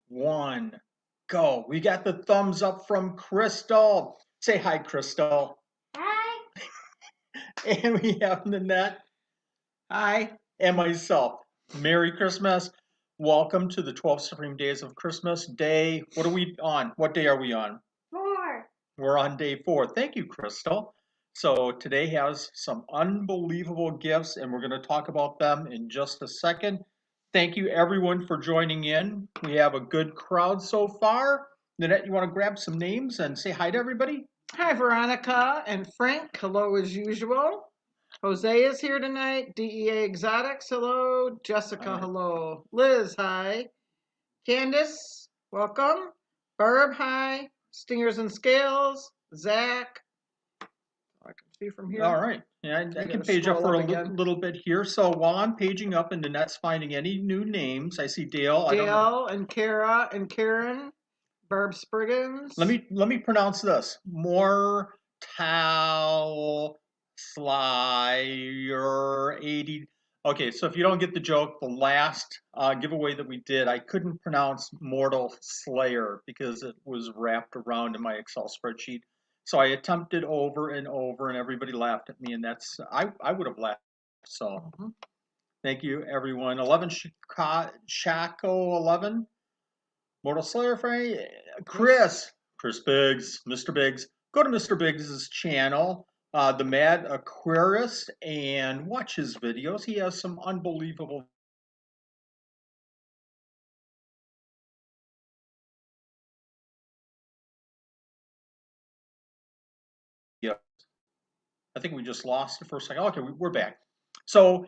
1, go. We got the thumbs up from Crystal. Say hi, Crystal. Hi. And we have Nanette. Hi. And myself. Merry Christmas. Welcome to the 12 Supreme Days of Christmas Day. What are we on? What day are we on? 4. We're on day 4. Thank you, Crystal. So today has some unbelievable gifts, and we're going to talk about them in just a second. Thank you, everyone, for joining in. We have a good crowd so far. Nanette, you want to grab some names and say hi to everybody? Hi, Veronica and Frank. Hello, as usual. Jose is here tonight. DEA Exotics, hello. Jessica, Hi. hello. Liz, hi. Candace, welcome. Barb, hi. Stingers and Scales. Zach. I can see from here. All right. Yeah, I can page up for a little bit here. So while I'm paging up and Nanette's finding any new names, I see Dale. Dale and Kara and Karen. Barb Spriggans. Let me pronounce this. Mortal Slayer 80. Okay, so if you don't get the joke, the last giveaway that we did, I couldn't pronounce Mortal Slayer because it was wrapped around in my Excel spreadsheet. So I attempted over and over, and everybody laughed at me, and that's I would have laughed. So thank you, everyone. 11 Shaco 11. Mortal Slayer Frank, Chris Biggs, Mr. Biggs. Go to Mr. Biggs' channel, The Mad Aquarist, and watch his videos. He has some unbelievable videos. I think we just lost it for a second. Okay, we're back. So,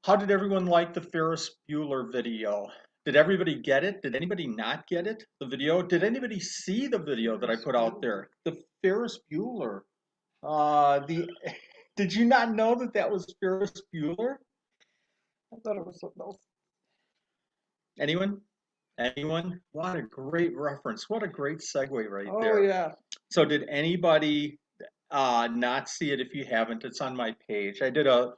how did everyone like the Ferris Bueller video? Did everybody get it? Did anybody not get it? The video? Did anybody see the video that I put out there? The Ferris Bueller. Did you not know that was Ferris Bueller? I thought it was something else. Anyone? Anyone? What a great reference. What a great segue right there. Oh, yeah. So did anybody not see it? If you haven't, it's on my page. I did a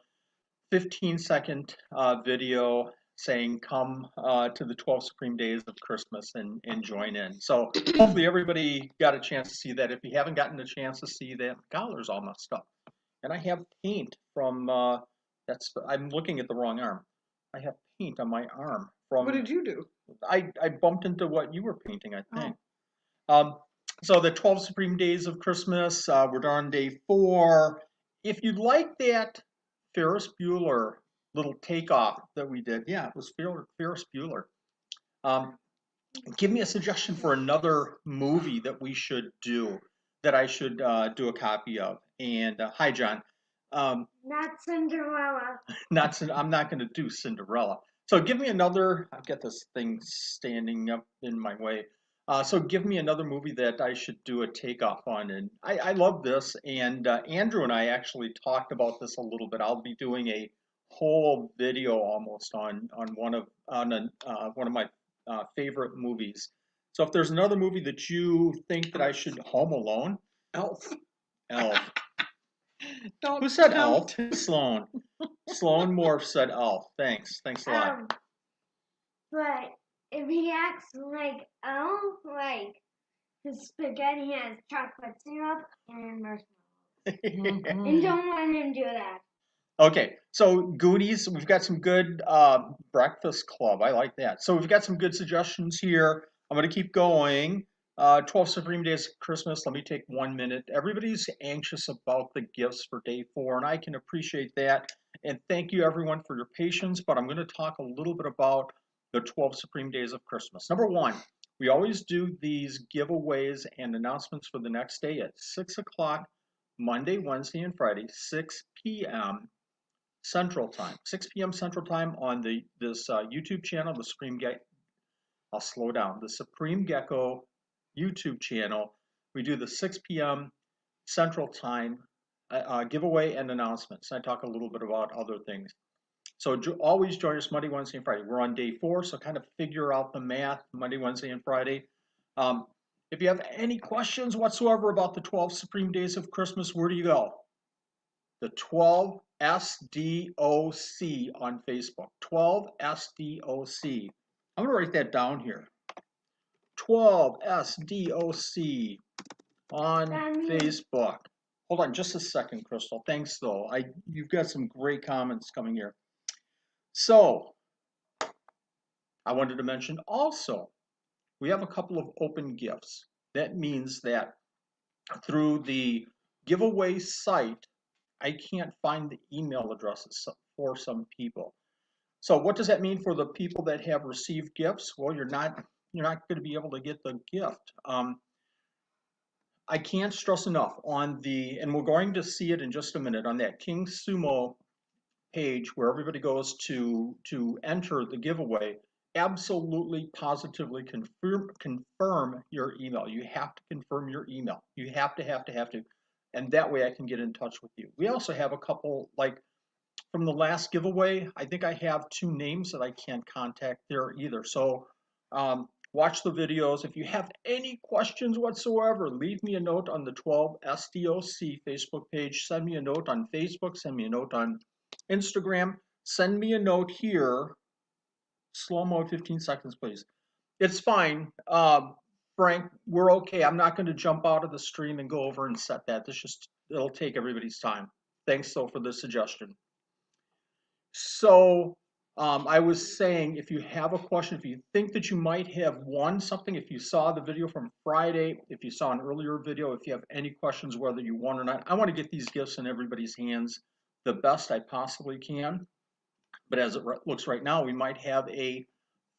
15-second video saying come to the 12 Supreme Days of Christmas and join in. So hopefully everybody got a chance to see that. If you haven't gotten a chance to see that, collar's all messed up. And I have paint from, I'm looking at the wrong arm. I have paint on my arm from. What did you do? I bumped into what you were painting, I think. So the 12 Supreme Days of Christmas, we're on day 4. If you like that Ferris Bueller little takeoff that we did, yeah, it was Ferris Bueller. Give me a suggestion for another movie that we should do, that I should do a copy of. And hi, John. Not Cinderella. I'm not going to do Cinderella. So give me another. I've got this thing standing up in my way. So give me another movie that I should do a takeoff on. And I love this. And Andrew and I actually talked about this a little bit. I'll be doing a whole video almost on one of my favorite movies. So if there's another movie that you think that I should, Home Alone, Elf. Who said Elf? Sloan. Sloan Morph said Elf. Thanks a lot. But if he acts like Elf, like his spaghetti has chocolate syrup and marshmallows. And don't let him do that. Okay, so Goonies, we've got some good Breakfast Club. I like that. So we've got some good suggestions here. I'm going to keep going. 12 Supreme Days of Christmas. Let me take 1 minute. Everybody's anxious about the gifts for day 4, and I can appreciate that. And thank you, everyone, for your patience. But I'm going to talk a little bit about the 12 Supreme Days of Christmas. Number 1, we always do these giveaways and announcements for the next day at 6 o'clock, Monday, Wednesday, and Friday, 6 p.m. Central Time, 6 p.m. Central Time on this YouTube channel, the Supreme Gecko. I'll slow down. The Supreme Gecko YouTube channel. We do the 6 p.m. Central Time giveaway and announcements. I talk a little bit about other things. So always join us Monday, Wednesday, and Friday. We're on day 4, so kind of figure out the math Monday, Wednesday, and Friday. If you have any questions whatsoever about the 12 Supreme Days of Christmas, where do you go? The 12 SDOC on Facebook. 12 SDOC. I'm going to write that down here. 12 SDOC on That means- Facebook. Hold on just a second, Crystal. Thanks, though. You've got some great comments coming here. So, I wanted to mention also, we have a couple of open gifts. That means that through the giveaway site, I can't find the email addresses for some people. So what does that mean for the people that have received gifts? Well, you're not going to be able to get the gift. I can't stress enough on and we're going to see it in just a minute, on that King Sumo page where everybody goes to enter the giveaway. Absolutely, positively confirm your email. You have to confirm your email. You have to. And that way I can get in touch with you. We also have a couple, like from the last giveaway, I think I have 2 names that I can't contact there either. So watch the videos. If you have any questions whatsoever, leave me a note on the 12 SDOC Facebook page. Send me a note on Facebook. Send me a note on Instagram. Send me a note here. Slow mo 15 seconds, please. It's fine. Frank, we're okay. I'm not going to jump out of the stream and go over and set that. It'll take everybody's time. Thanks, though, for the suggestion. So I was saying, if you have a question, if you think that you might have won something, if you saw the video from Friday, if you saw an earlier video, if you have any questions whether you won or not, I want to get these gifts in everybody's hands the best I possibly can. But as it looks right now, we might have a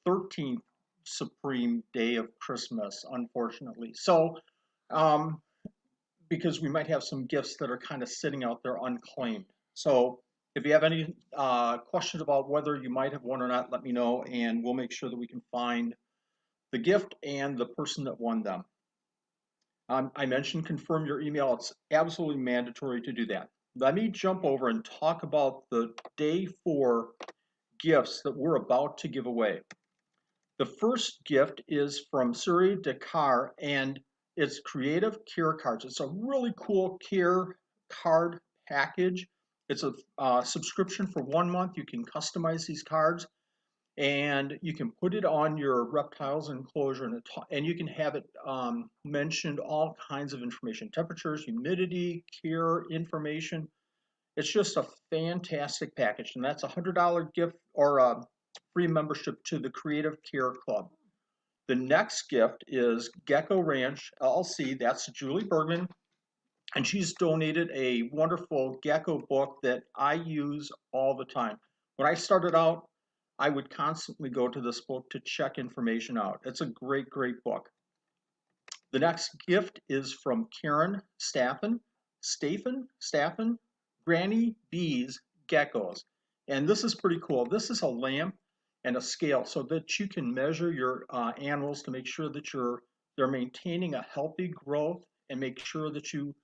13th supreme day of Christmas, unfortunately. So because we might have some gifts that are kind of sitting out there unclaimed. So if you have any questions about whether you might have won or not, let me know, and we'll make sure that we can find the gift and the person that won them. I mentioned confirm your email. It's absolutely mandatory to do that. Let me jump over and talk about the day 4 gifts that we're about to give away. The first gift is from Seri, Dukart, and it's Creative Care Cards. It's a really cool care card package. It's a subscription for 1 month. You can customize these cards, and you can put it on your reptiles enclosure, and you can have it mentioned all kinds of information: temperatures, humidity, care information. It's just a fantastic package, and that's a $100 gift or a free membership to the Creative Care Club. The next gift is Gecko Ranch LLC. That's Julie Bergman, and she's donated a wonderful Gecko book that I use all the time. When I started out, I would constantly go to this book to check information out. It's a great, great book. The next gift is from Karen Staffen, Granny B's Geckos. And this is pretty cool. This is a lamp and a scale so that you can measure your animals to make sure that they're maintaining a healthy growth, and make sure that you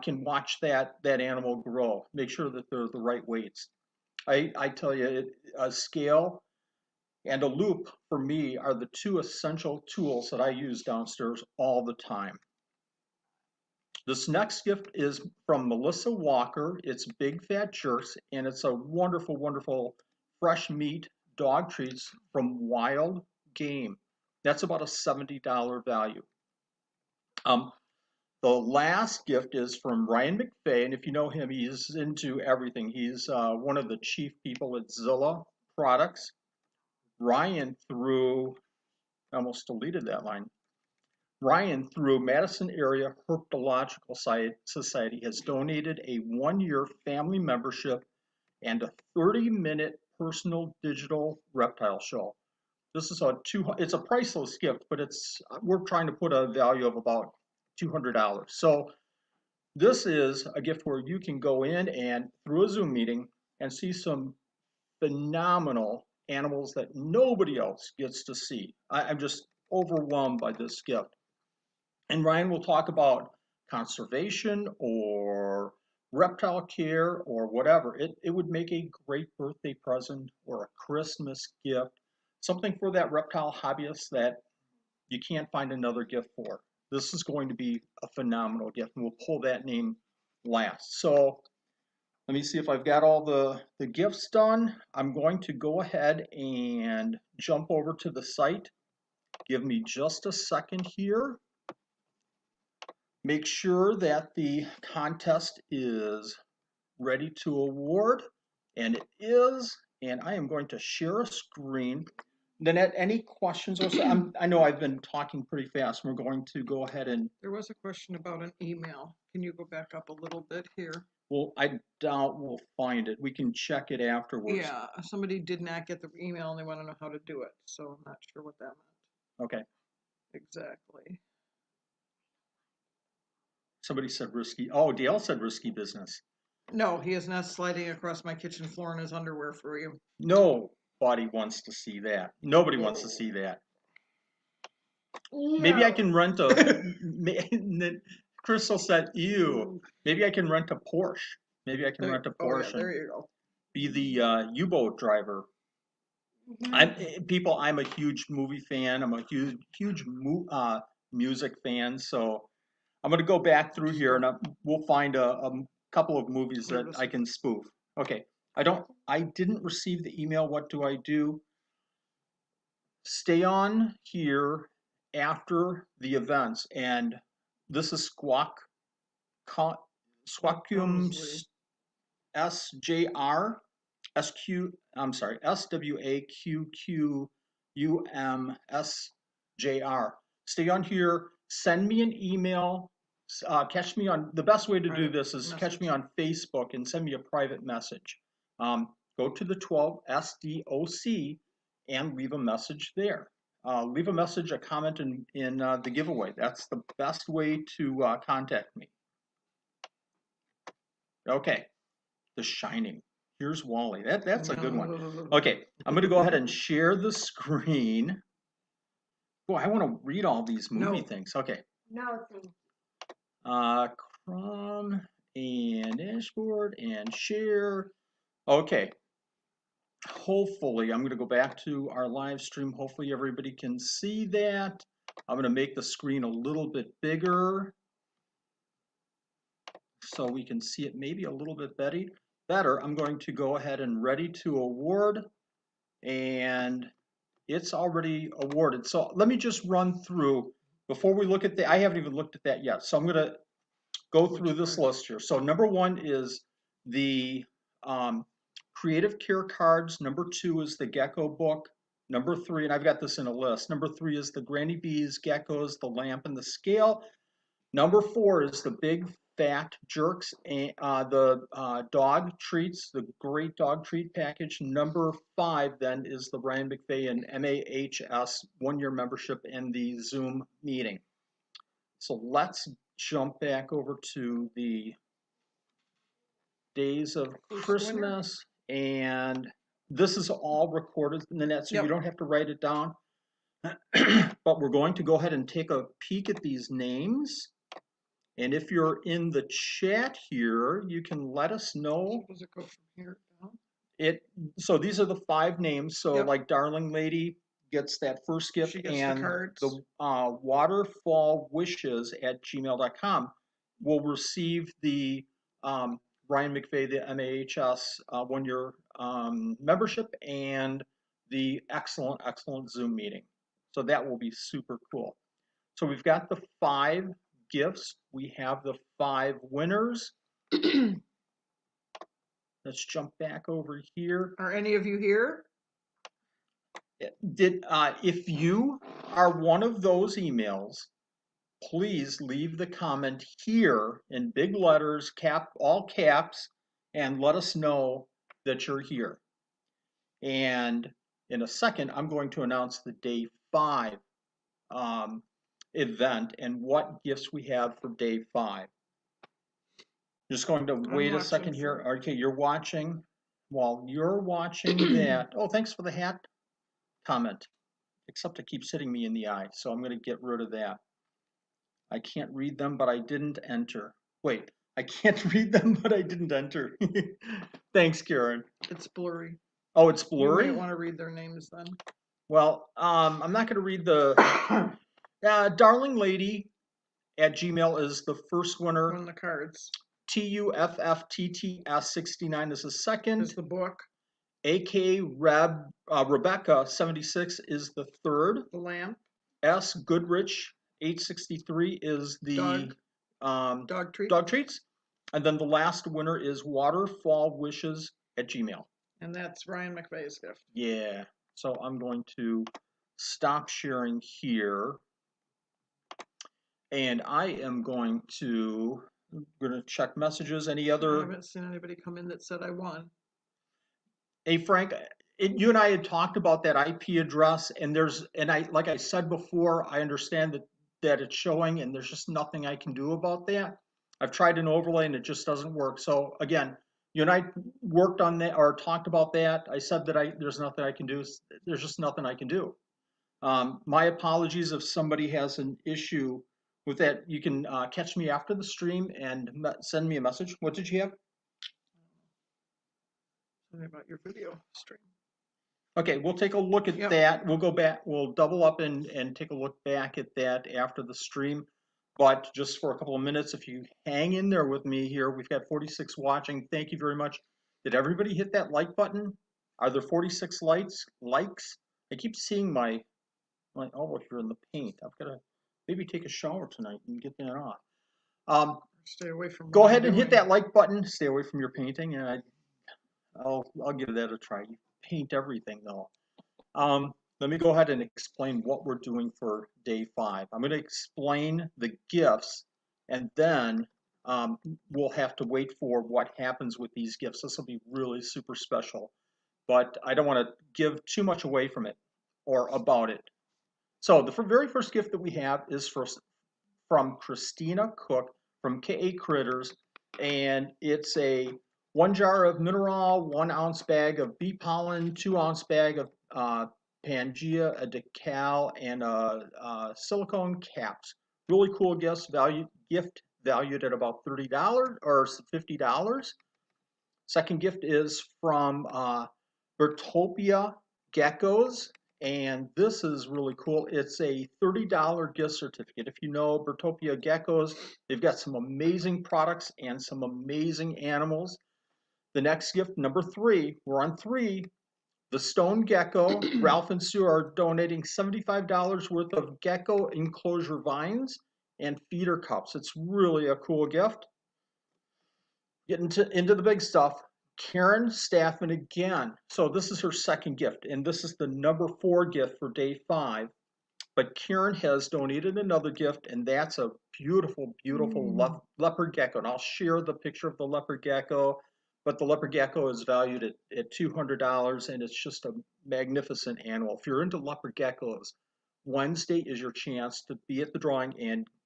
can watch that animal grow. Make sure that they're the right weights. I tell you, a scale and a loop for me are the 2 essential tools that I use downstairs all the time. This next gift is from Melissa Walker. It's Big Fat Jerks, and it's a wonderful, wonderful fresh meat dog treats from Wild Game. That's about a $70 value. The last gift is from Ryan McFay, and if you know him, he's into everything. He's one of the chief people at Zilla Products. Ryan, through, I almost deleted that line. Ryan, through Madison Area Herpetological Society, has donated a 1-year family membership and a 30-minute personal digital reptile show. This is it's a priceless gift, but we're trying to put a value of about $200. So this is a gift where you can go in and through a Zoom meeting and see some phenomenal animals that nobody else gets to see. I'm just overwhelmed by this gift. And Ryan will talk about conservation or reptile care or whatever. It would make a great birthday present or a Christmas gift, something for that reptile hobbyist that you can't find another gift for. This is going to be a phenomenal gift, and we'll pull that name last. So let me see if I've got all the gifts done. I'm going to go ahead and jump over to the site, Give me just a second here. Make sure that the contest is ready to award, and it is, and I am going to share a screen. Lynette, any questions? I know I've been talking pretty fast. We're going to go ahead and... There was a question about an email. Can you go back up a little bit here? Well, I doubt we'll find it. We can check it afterwards. Yeah, somebody did not get the email and they want to know how to do it, so I'm not sure what that meant. Okay. Exactly. Somebody said risky. Oh, Dale said risky business. No, he is not sliding across my kitchen floor in his underwear for you. Nobody wants to see that. Nobody wants to see that. Maybe I can rent a... Crystal said, ew. Maybe I can rent a Porsche. Maybe I can rent a Porsche. Oh, yeah, there you go. Be the U-boat driver. I'm a huge movie fan. I'm a huge music fan. So I'm going to go back through here and we'll find a couple of movies that I can spoof. Okay. I didn't receive the email. What do I do? Stay on here after the events, and this is Squackum SJR SWAQQUMSJR. Stay on here. Send me an email. Catch me on. The best way to do this is catch me on Facebook and send me a private message. Go to the 12 SDOC and leave a message there. Leave a message, a comment in the giveaway. That's the best way to contact me. Okay, The Shining. Here's Wally. That's a good one. Okay, I'm going to go ahead and share the screen. Boy, I want to read all these movie things. Okay. No thanks. Chrome and dashboard and share. Okay. Hopefully, I'm going to go back to our live stream. Hopefully, everybody can see that. I'm going to make the screen a little bit bigger so we can see it maybe a little bit better. I'm going to go ahead and ready to award, and it's already awarded. So let me just run through before we look at I haven't even looked at that yet. So I'm going to go through this list here. So number one is the Creative Care cards. Number two is the Gecko book. Number three, and I've got this in a list. Number three is the Granny Bees, Geckos, the Lamp, and the Scale. Number four is the Big Fat Jerks and the dog treats, the Great Dog Treat Package. Number five then is the Ryan McVeigh and MAHS 1-year membership and the Zoom meeting. So let's jump back over to the Days of Christmas, and this is all recorded in the net, so you don't have to write it down. But we're going to go ahead and take a peek at these names. And if you're in the chat here, you can let us know. Does it go from here down? So these are the 5 names. So like Darling Lady gets that first gift, and the Waterfall Wishes at gmail.com will receive the Ryan McVeigh, the MAHS 1-year membership, and the excellent Zoom meeting. So that will be super cool. So we've got the 5 gifts. We have the 5 winners. Let's jump back over here. Are any of you here? If you are one of those emails, please leave the comment here in big letters, all caps, and let us know that you're here. And in a second, I'm going to announce the day 5 event and what gifts we have for day 5. Just going to wait a second here. Okay, you're watching. While you're watching that, oh, thanks for the hat comment. Except it keeps hitting me in the eye, so I'm going to get rid of that. I can't read them, but I didn't enter. Wait, I can't read them, but I didn't enter. Thanks, Karen. It's blurry. Oh, it's blurry? You might want to read their names then. Well, I'm not going to read the... Darling Lady at Gmail is the first winner. On the cards. TUFFTTS69 is the second. Is the book. AK Rebecca 76 is the third. The Lamp. S. Goodrich 863 is the Dog treat. dog treats. And then the last winner is waterfallwishes@gmail. And that's Ryan McVeigh's gift. Yeah. So I'm going to stop sharing here. And I am going to check messages. Any I other? haven't seen anybody come in that said I won. Hey, Frank, you and I had talked about that IP address, and like I said before, I understand that it's showing, and there's just nothing I can do about that. I've tried an overlay, and it just doesn't work. So again, you and I worked on that or talked about that. I said that there's nothing I can do. There's just nothing I can do. My apologies if somebody has an issue with that. You can catch me after the stream and send me a message. What did you have? Sorry about your video stream. Okay, we'll take a look at that. We'll go back, we'll double up and take a look back at that after the stream. But just for a couple of minutes, if you hang in there with me here, we've got 46 watching. Thank you very much. Did everybody hit that like button? Are there 46 likes? I keep seeing my oh, you're in the paint. I've got to maybe take a shower tonight and get that off. Stay away from. Go ahead and hit that like button. Stay away from your painting, and I'll give that a try. You paint everything though. Let me go ahead and explain what we're doing for day 5. I'm going to explain the gifts, and then we'll have to wait for what happens with these gifts. This will be really super special, but I don't want to give too much away from it or about it. So the very first gift that we have is from Christina Cook from KA Critters, and it's a 1 jar of mineral, 1 ounce bag of bee pollen, 2 ounce bag of Pangea, a decal, and silicone caps. Really cool gift valued at about $30 or $50. Second gift is from Bertopia Geckos. And this is really cool. It's a $30 gift certificate. If you know Bertopia Geckos, they've got some amazing products and some amazing animals. The next gift, number 3, we're on 3. The Stone Gecko. Ralph and Sue are donating $75 worth of gecko enclosure vines and feeder cups. It's really a cool gift. Getting into the big stuff. Karen Staffen again. So this is her second gift, and this is the number 4 gift for day 5. But Karen has donated another gift, and that's a beautiful, beautiful leopard gecko. And I'll share the picture of the leopard gecko, but the leopard gecko is valued at $200, and it's just a magnificent animal. If you're into leopard geckos, Wednesday is your chance to be at the drawing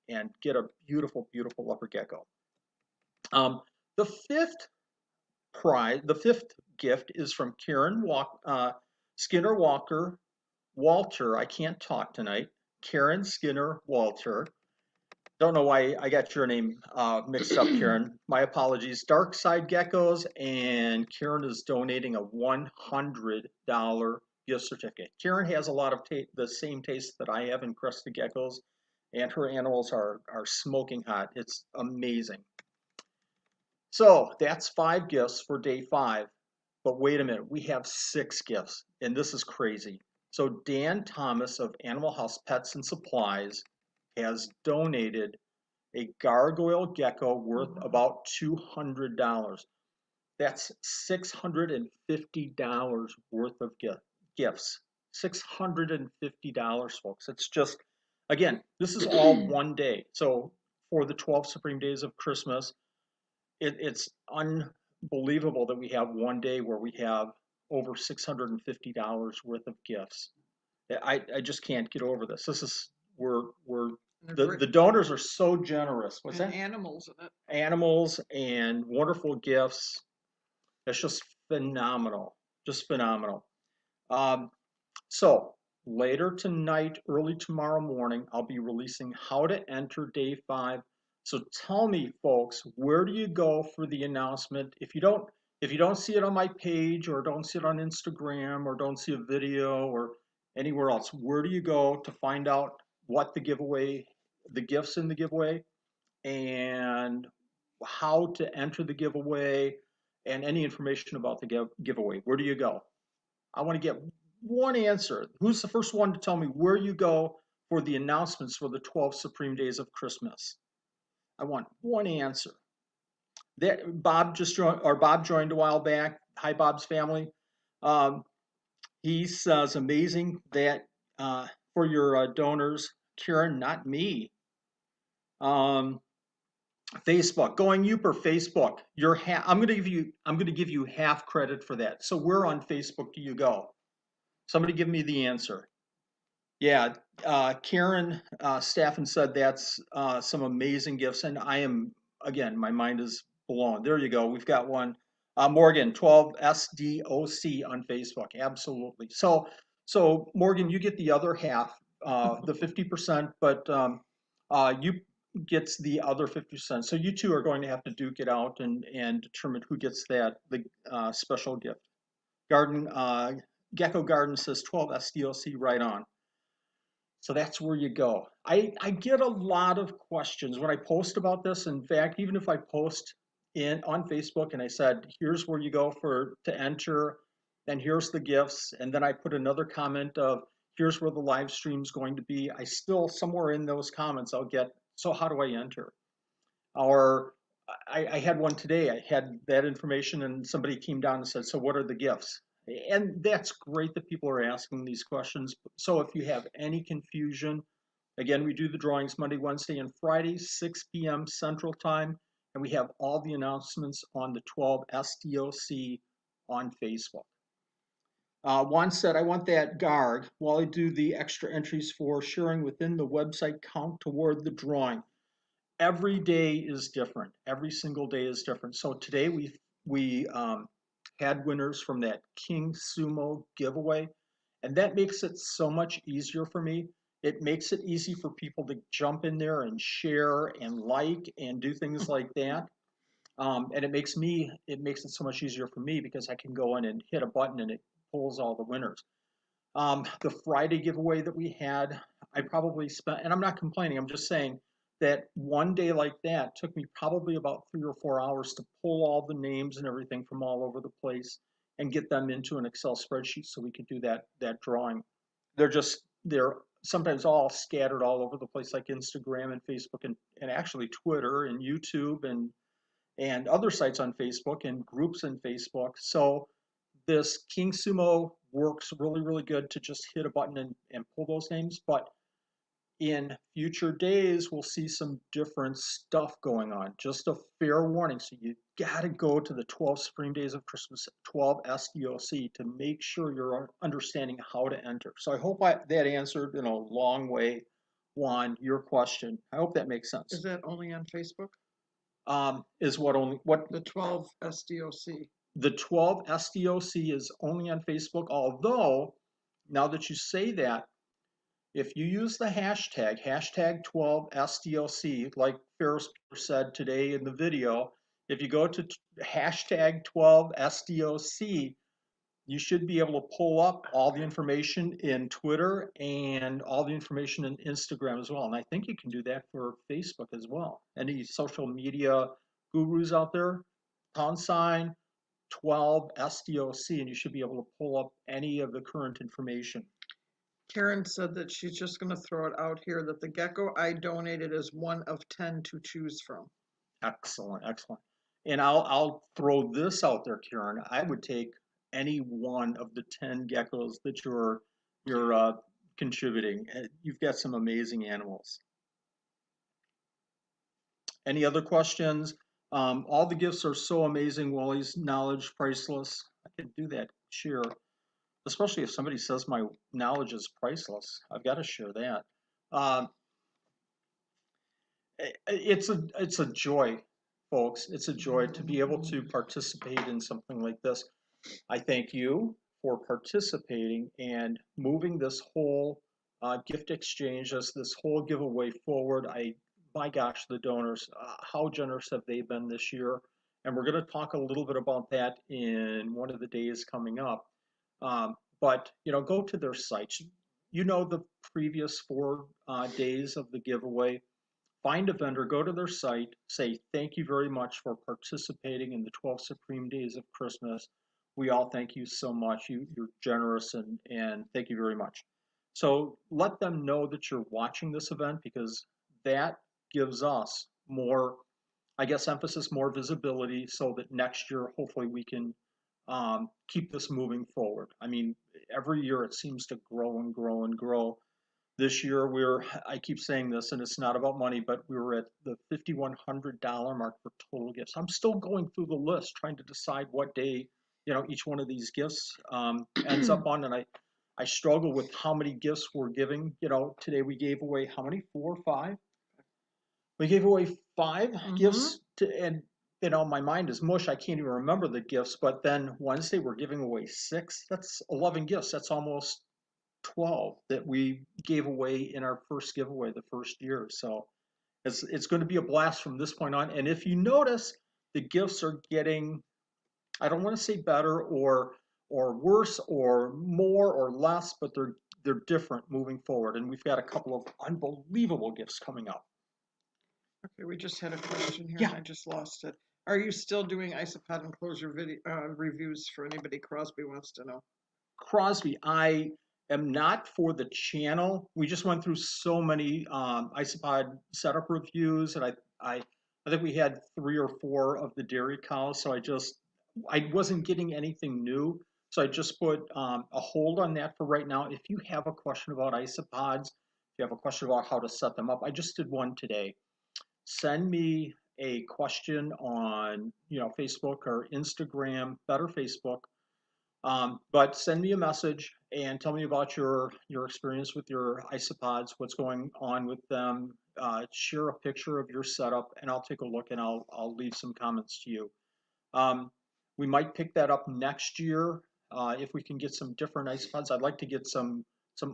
and get a beautiful, beautiful leopard gecko. The fifth gift is from Karen Skinner Walter. I can't talk tonight. Karen Skinner Walter. Don't know why I got your name mixed up, Karen. My apologies. Dark Side Geckos, and Karen is donating a $100 gift certificate. Karen has a lot of the same taste that I have in crested geckos, and her animals are smoking hot. It's amazing. So that's 5 gifts for day 5. But wait a minute, we have 6 gifts, and this is crazy. So Dan Thomas of Animal House Pets and Supplies has donated a gargoyle gecko worth about $200. That's $650 worth of gifts. $650, folks. It's just, again, this is all one day. So for the 12 Supreme Days of Christmas, it's unbelievable that we have one day where we have over $650 worth of gifts. I just can't get over this. This is the donors are so generous. What's that? Animals in it. Animals and wonderful gifts. It's just phenomenal. Just phenomenal. So later tonight, early tomorrow morning, I'll be releasing how to enter day 5. So tell me, folks, where do you go for the announcement? If you don't see it on my page, or don't see it on Instagram, or don't see a video or anywhere else, where do you go to find out what the gifts in the giveaway, and how to enter the giveaway, and any information about the giveaway? Where do you go? I want to get one answer. Who's the first one to tell me where you go for the announcements for the 12 Supreme Days of Christmas? I want one answer. That Bob just joined, or Bob joined a while back. Hi, Bob's family. Um, he says amazing that for your donors, Karen, not me. Facebook, going you per Facebook. I'm going to give you half credit for that. So where on Facebook do you go? Somebody give me the answer. Yeah, Karen Staffen said that's some amazing gifts, and I am, again, my mind is blown. There you go. We've got one. Morgan, 12 SDOC on Facebook. Absolutely. So Morgan, you get the other half, the 50%, but you gets the other 50%. So you two are going to have to duke it out and determine who gets the special gift. Gecko Garden says 12 SDOC right on. So that's where you go. I get a lot of questions when I post about this. In fact, even if I post on Facebook and I said, here's where you go to enter, and here's the gifts, and then I put another comment of here's where the live stream is going to be, I still, somewhere in those comments, I'll get, so how do I enter? Or I had one today, I had that information and somebody came down and said, so what are the gifts? And that's great that people are asking these questions. So if you have any confusion, again, we do the drawings Monday, Wednesday, and Friday, 6 p.m. Central Time, and we have all the announcements on the 12 SDOC on Facebook. Juan said, I want that GARG while I do the extra entries for sharing within the website count toward the drawing. Every day is different. Every single day is different. So today we had winners from that King Sumo giveaway, and that makes it so much easier for me. It makes it easy for people to jump in there and share and like and do things like that. And it makes it so much easier for me because I can go in and hit a button and it pulls all the winners. The Friday giveaway that we had, I probably spent, and I'm not complaining, I'm just saying that one day like that took me probably about 3 or 4 hours to pull all the names and everything from all over the place and get them into an Excel spreadsheet so we could do that drawing. They're sometimes all scattered all over the place, like Instagram and Facebook and actually Twitter and YouTube and other sites on Facebook and groups in Facebook. So this King Sumo works really, really good to just hit a button and pull those names. But in future days, we'll see some different stuff going on. Just a fair warning. So you got to go to the 12 Supreme Days of Christmas, 12 SDOC, to make sure you're understanding how to enter. So I hope that answered in a long way, Juan, your question. I hope that makes sense. Is that only on Facebook? Is what only what The 12 SDOC. The 12 SDOC is only on Facebook, although now that you say that, if you use the hashtag 12 SDOC, like Ferris said today in the video, if you go to hashtag 12 SDOC, you should be able to pull up all the information in Twitter and all the information in Instagram as well. And I think you can do that for Facebook as well. Any social media gurus out there, # 12 SDOC, and you should be able to pull up any of the current information. Karen said that she's just going to throw it out here that the gecko I donated is one of 10 to choose from. Excellent, excellent. And I'll throw this out there, Karen. I would take any one of the 10 geckos that you're contributing. You've got some amazing animals. Any other questions? All the gifts are so amazing. Wally's knowledge priceless. I can do that. Share, especially if somebody says my knowledge is priceless. I've got to share that. It's a joy, folks. It's a joy to be able to participate in something like this. I thank you for participating and moving this whole gift exchange, this whole giveaway forward. My gosh, the donors, how generous have they been this year? And we're going to talk a little bit about that in one of the days coming up. But go to their sites. The previous 4 days of the giveaway. Find a vendor, go to their site, say thank you very much for participating in the 12 Supreme Days of Christmas. We all thank you so much. You're generous and thank you very much. So let them know that you're watching this event, because that gives us more, I guess, emphasis, more visibility, so that next year, hopefully, we can keep this moving forward. I mean, every year it seems to grow and grow and grow. This year, I keep saying this, and it's not about money, but we were at the $5,100 mark for total gifts. I'm still going through the list, trying to decide what day, each one of these gifts ends up on, and I struggle with how many gifts we're giving. Today we gave away how many? 4 or 5? We gave away 5 gifts, and my mind is mush. I can't even remember the gifts. But then Wednesday we're giving away 6. That's 11 gifts. That's almost 12 that we gave away in our first giveaway the first year. So it's going to be a blast from this point on. And if you notice, the gifts are getting, I don't want to say better or worse or more or less, but they're different moving forward. And we've got a couple of unbelievable gifts coming up. Okay, we just had a question here, Yeah. and I just lost it. Are you still doing isopod enclosure video reviews for anybody? Crosby wants to know. Crosby, I am not for the channel. We just went through so many isopod setup reviews, and I think we had 3 or 4 of the dairy cows. So I wasn't getting anything new. So I just put a hold on that for right now. If you have a question about isopods, if you have a question about how to set them up, I just did one today. Send me a question on Facebook or Instagram, better Facebook. But send me a message and tell me about your experience with your isopods, what's going on with them. Share a picture of your setup, and I'll take a look, and I'll leave some comments to you. We might pick that up next year if we can get some different isopods. I'd like to get some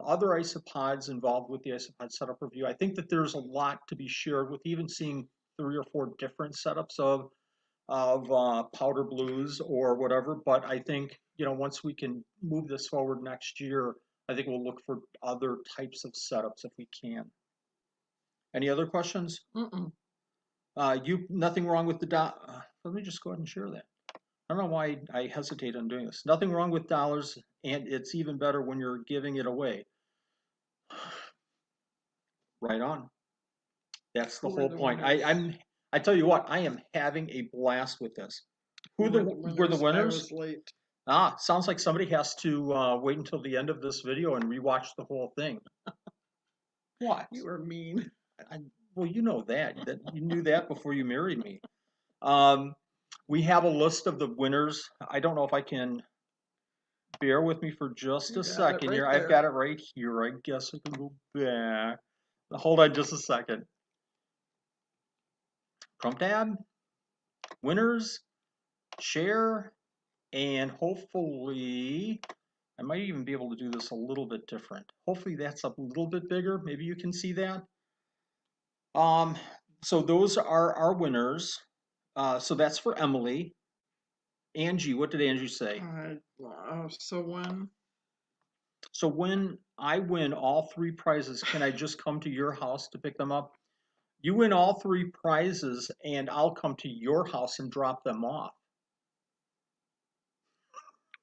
other isopods involved with the isopod setup review. I think that there's a lot to be shared with even seeing 3 or 4 different setups of powder blues or whatever. But I think, once we can move this forward next year, I think we'll look for other types of setups if we can. Any other questions? Nothing wrong with the let me just go ahead and share that. I don't know why I hesitate on doing this. Nothing wrong with dollars, and it's even better when you're giving it away. Right on. That's the whole point. I tell you what, I am having a blast with this. Who were the winners? I was late. Sounds like somebody has to wait until the end of this video and rewatch the whole thing. What? You were mean. Well, you know that. You knew that before you married me. We have a list of the winners. I don't know if I can. Bear with me for just a second here. I've got it right here. I guess I can go back. Hold on just a second. Chrome tab, winners, share, and hopefully, I might even be able to do this a little bit different. Hopefully that's a little bit bigger. Maybe you can see that. So those are our winners. So that's for Emily. Angie, what did Angie say? So when I win all 3 prizes, can I just come to your house to pick them up? You win all 3 prizes, and I'll come to your house and drop them off.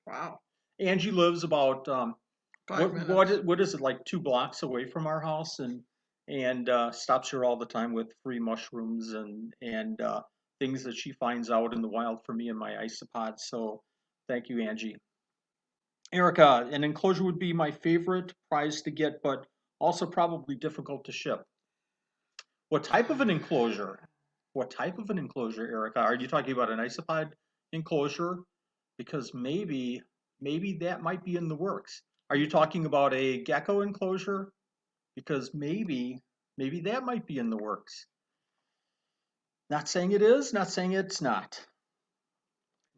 Wow. Angie lives about 5 minutes. What is it, like 2 blocks away from our house, and stops here all the time with free mushrooms and things that she finds out in the wild for me and my isopods. So thank you, Angie. Erica, an enclosure would be my favorite prize to get, but also probably difficult to ship. What type of an enclosure? What type of an enclosure, Erica? Are you talking about an isopod enclosure? Because maybe that might be in the works. Are you talking about a gecko enclosure? Because maybe that might be in the works. Not saying it is, not saying it's not.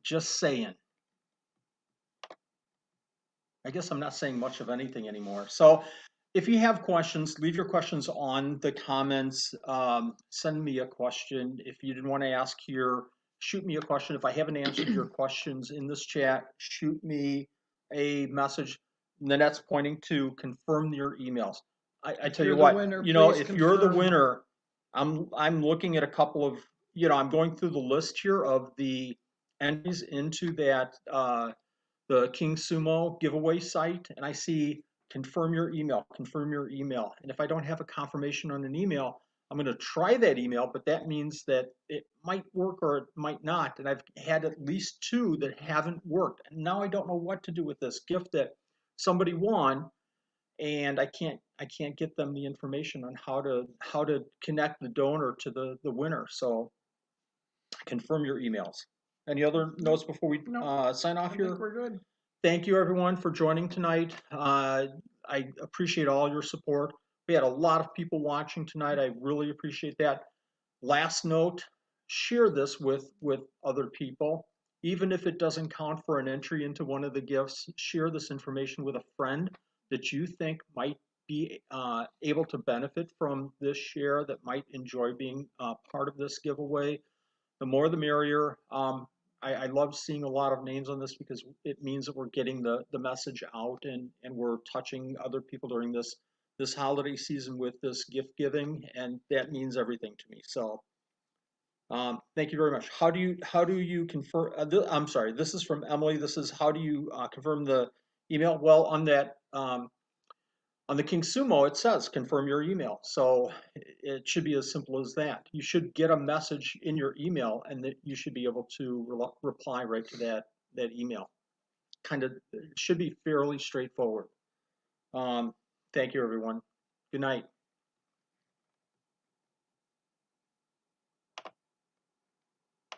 Just saying. I guess I'm not saying much of anything anymore. So if you have questions, leave your questions on the comments. Send me a question. If you didn't want to ask here, shoot me a question. If I haven't answered your questions in this chat, shoot me a message. Nanette's pointing to confirm your emails. I tell you what, if you're the winner, I'm looking at a couple of, I'm going through the list here of the entries into that the King Sumo giveaway site, and I see confirm your email, confirm your email. And if I don't have a confirmation on an email, I'm going to try that email, but that means that it might work or it might not. And I've had at least 2 that haven't worked. And now I don't know what to do with this gift that somebody won, and I can't get them the information on how to connect the donor to the winner. So confirm your emails. Any other notes before we sign off here? I think we're good. Thank you everyone for joining tonight. I appreciate all your support. We had a lot of people watching tonight. I really appreciate that. Last note, share this with other people. Even if it doesn't count for an entry into one of the gifts, share this information with a friend that you think might be able to benefit from this share, that might enjoy being part of this giveaway. The more the merrier. I love seeing a lot of names on this because it means that we're getting the message out, and we're touching other people during this holiday season with this gift giving, and that means everything to me. So thank you very much. How do you confirm? I'm sorry, this is from Emily. This is how do you confirm the email? Well, on that on the King Sumo, it says confirm your email. So it should be as simple as that. You should get a message in your email, and that you should be able to reply right to that email. It should be fairly straightforward. Thank you, everyone. Good night.